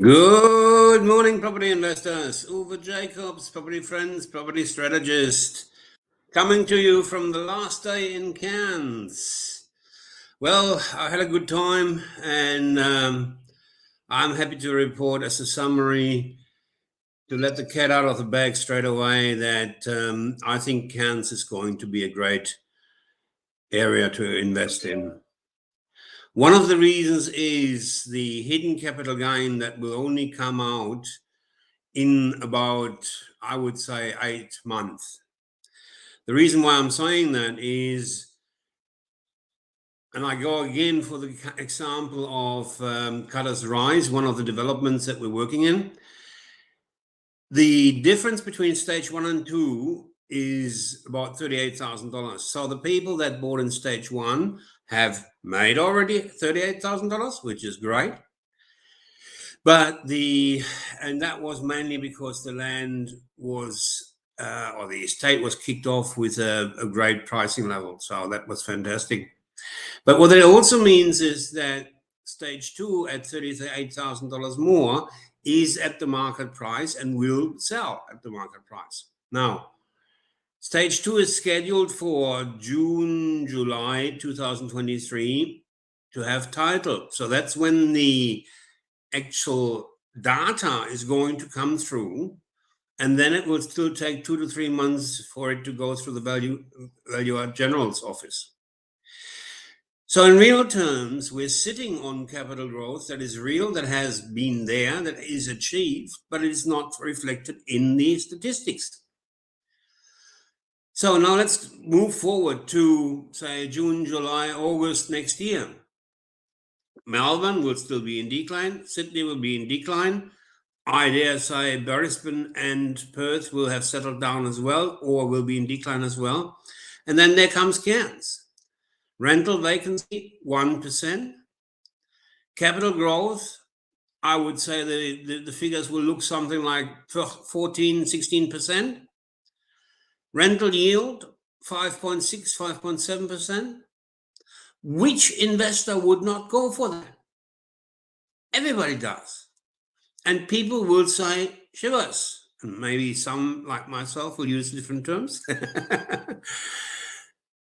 Good morning, property investors. Uwe Jacobs, property friends, property strategist, coming to you from the last day in Cairns. Well, I had a good time, and I'm happy to report as a summary to let the cat out of the bag straight away that I think Cairns is going to be a great area to invest in. One of the reasons is the hidden capital gain that will only come out in about, I would say, 8 months. The reason why I'm saying that is, and I go again for the example of Cutter's Rise, one of the developments that we're working in. The difference between stage 1 and 2 is about $38,000. So the people that bought in stage 1 have made already $38,000, which is great. But that was mainly because the land was, or the estate was kicked off with a great pricing level. So that was fantastic. But what it also means is that stage 2 at $38,000 more is at the market price and will sell at the market price. Now, stage 2 is scheduled for June, July 2023 to have title. So that's when the actual data is going to come through, and then it will still take 2 to 3 months for it to go through the valuer general's office. So in real terms, we're sitting on capital growth that is real, that has been there, that is achieved, but it is not reflected in the statistics. So now let's move forward to, say, June, July, August next year. Melbourne will still be in decline. Sydney will be in decline. I dare say Brisbane and Perth will have settled down as well, or will be in decline as well. And then there comes Cairns. Rental vacancy, 1%. Capital growth, I would say the figures will look something like 14, 16%. Rental yield, 5.6, 5.7%. Which investor would not go for that? Everybody does. And people will say, shivers. And maybe some, like myself, will use different terms.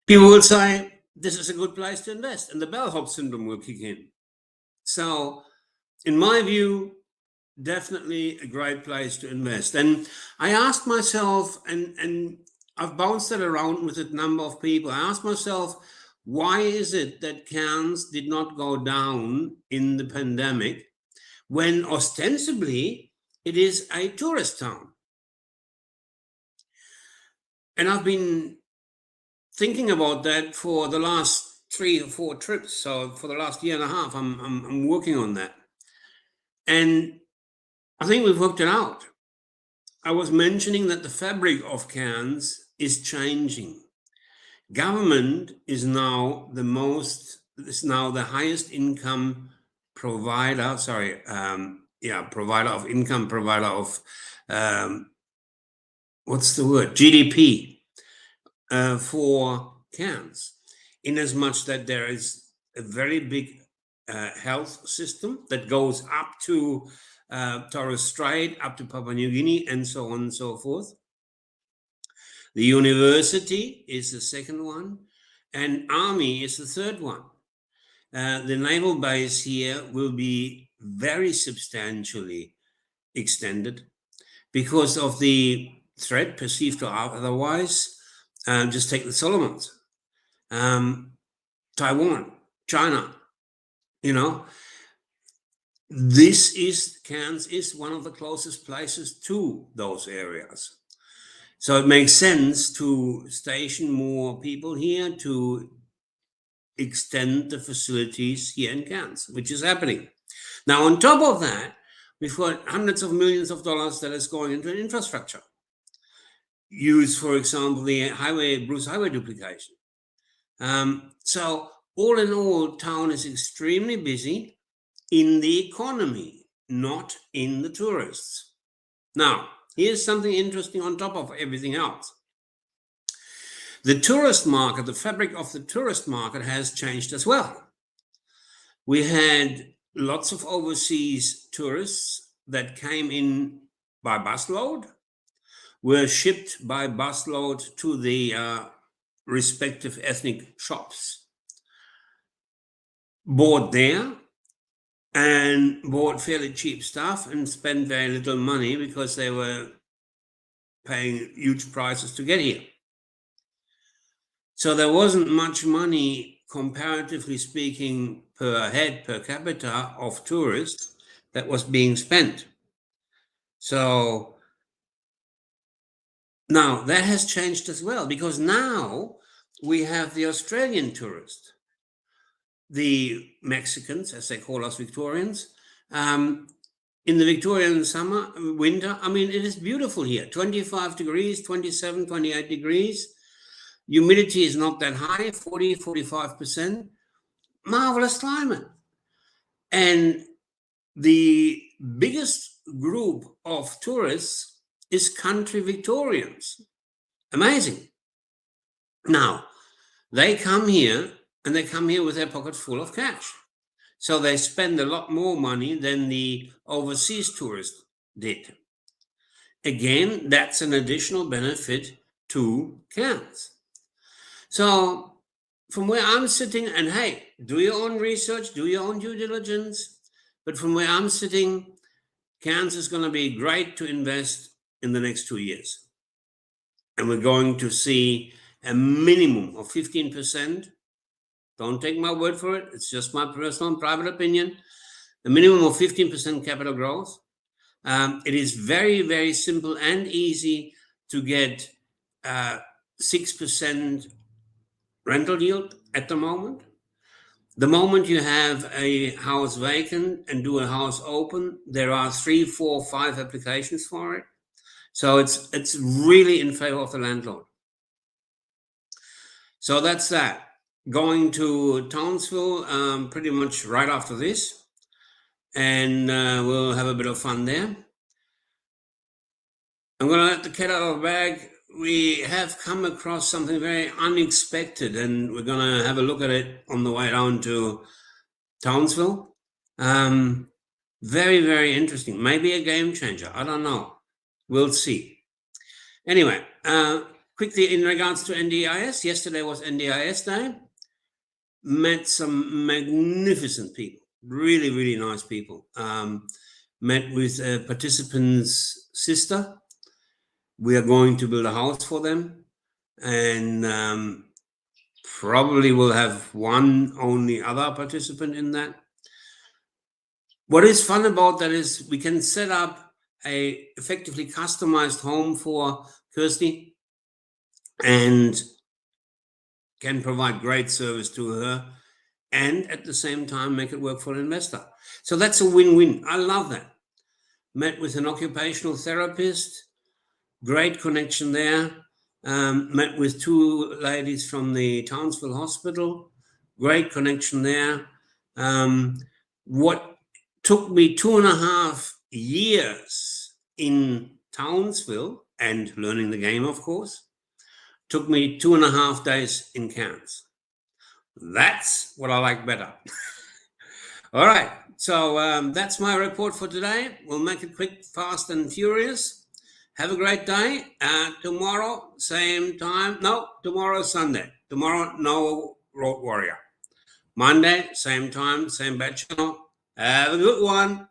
People will say, this is a good place to invest. And the bellhop syndrome will kick in. So, in my view, definitely a great place to invest. And I asked myself, and I've bounced it around with a number of people, I asked myself, why is it that Cairns did not go down in the pandemic when ostensibly it is a tourist town? And I've been thinking about that for the last 3 or 4 trips. So for the last year and a half, I'm working on that. And I think we've worked it out. I was mentioning that the fabric of Cairns is changing. Government is now the highest income provider, provider of income, provider of, what's the word, GDP for Cairns, in as much that there is a very big health system that goes up to Torres Strait, up to Papua New Guinea, and so on and so forth. The university is the second one, and army is the third one. The naval base here will be very substantially extended because of the threat, perceived or otherwise. Just take the Solomons, Taiwan, China, Cairns is one of the closest places to those areas. So it makes sense to station more people here to extend the facilities here in Cairns, which is happening. Now, on top of that, we've got hundreds of millions of dollars that is going into infrastructure. Use, for example, the Bruce Highway duplication. So all in all, town is extremely busy in the economy, not in the tourists. Now, here's something interesting on top of everything else. The tourist market, the fabric of the tourist market has changed as well. We had lots of overseas tourists that came in by busload, were shipped by busload to the respective ethnic shops, bought there, and bought fairly cheap stuff and spent very little money because they were paying huge prices to get here. So there wasn't much money, comparatively speaking, per head, per capita of tourists that was being spent. So now that has changed as well, because now we have the Australian tourist, the Mexicans, as they call us Victorians. In the Victorian summer, winter, I mean, it is beautiful here. 25 degrees, 27, 28 degrees. Humidity is not that high, 40, 45%. Marvelous climate. And the biggest group of tourists is country Victorians. Amazing. Now, they come here, and they come here with their pockets full of cash. So they spend a lot more money than the overseas tourists did. Again, that's an additional benefit to Cairns. So from where I'm sitting, and hey, do your own research, do your own due diligence, but from where I'm sitting, Cairns is going to be great to invest in the next 2 years. And we're going to see a minimum of 15%. Don't take my word for it. It's just my personal and private opinion. A minimum of 15% capital growth. It is very, very simple and easy to get 6% rental yield at the moment. The moment you have a house vacant and do a house open, there are 3, 4, 5 applications for it. So it's really in favor of the landlord. So that's that. Going to Townsville pretty much right after this, and we'll have a bit of fun there. I'm going to let the cat out of the bag. We have come across something very unexpected, and we're going to have a look at it on the way down to Townsville. Very, very interesting. Maybe a game changer. I don't know. We'll see. Anyway, quickly in regards to NDIS, yesterday was NDIS day. Met some magnificent people, really, really nice people. Met with a participant's sister. We are going to build a house for them, and probably will have one only other participant in that. What is fun about that is we can set up a effectively customized home for Kirsty and can provide great service to her, and at the same time make it work for an investor. So that's a win-win. I love that. Met with an occupational therapist, great connection there. Met with 2 ladies from the Townsville Hospital, great connection there. What took me 2.5 years in Townsville, and learning the game, of course, took me 2.5 days in Cairns. That's what I like better. All right, so that's my report for today. We'll make it quick, fast, and furious. Have a great day. Tomorrow, same time. No, tomorrow's Sunday. Tomorrow, no Road Warrior. Monday, same time, same bad channel. Have a good one.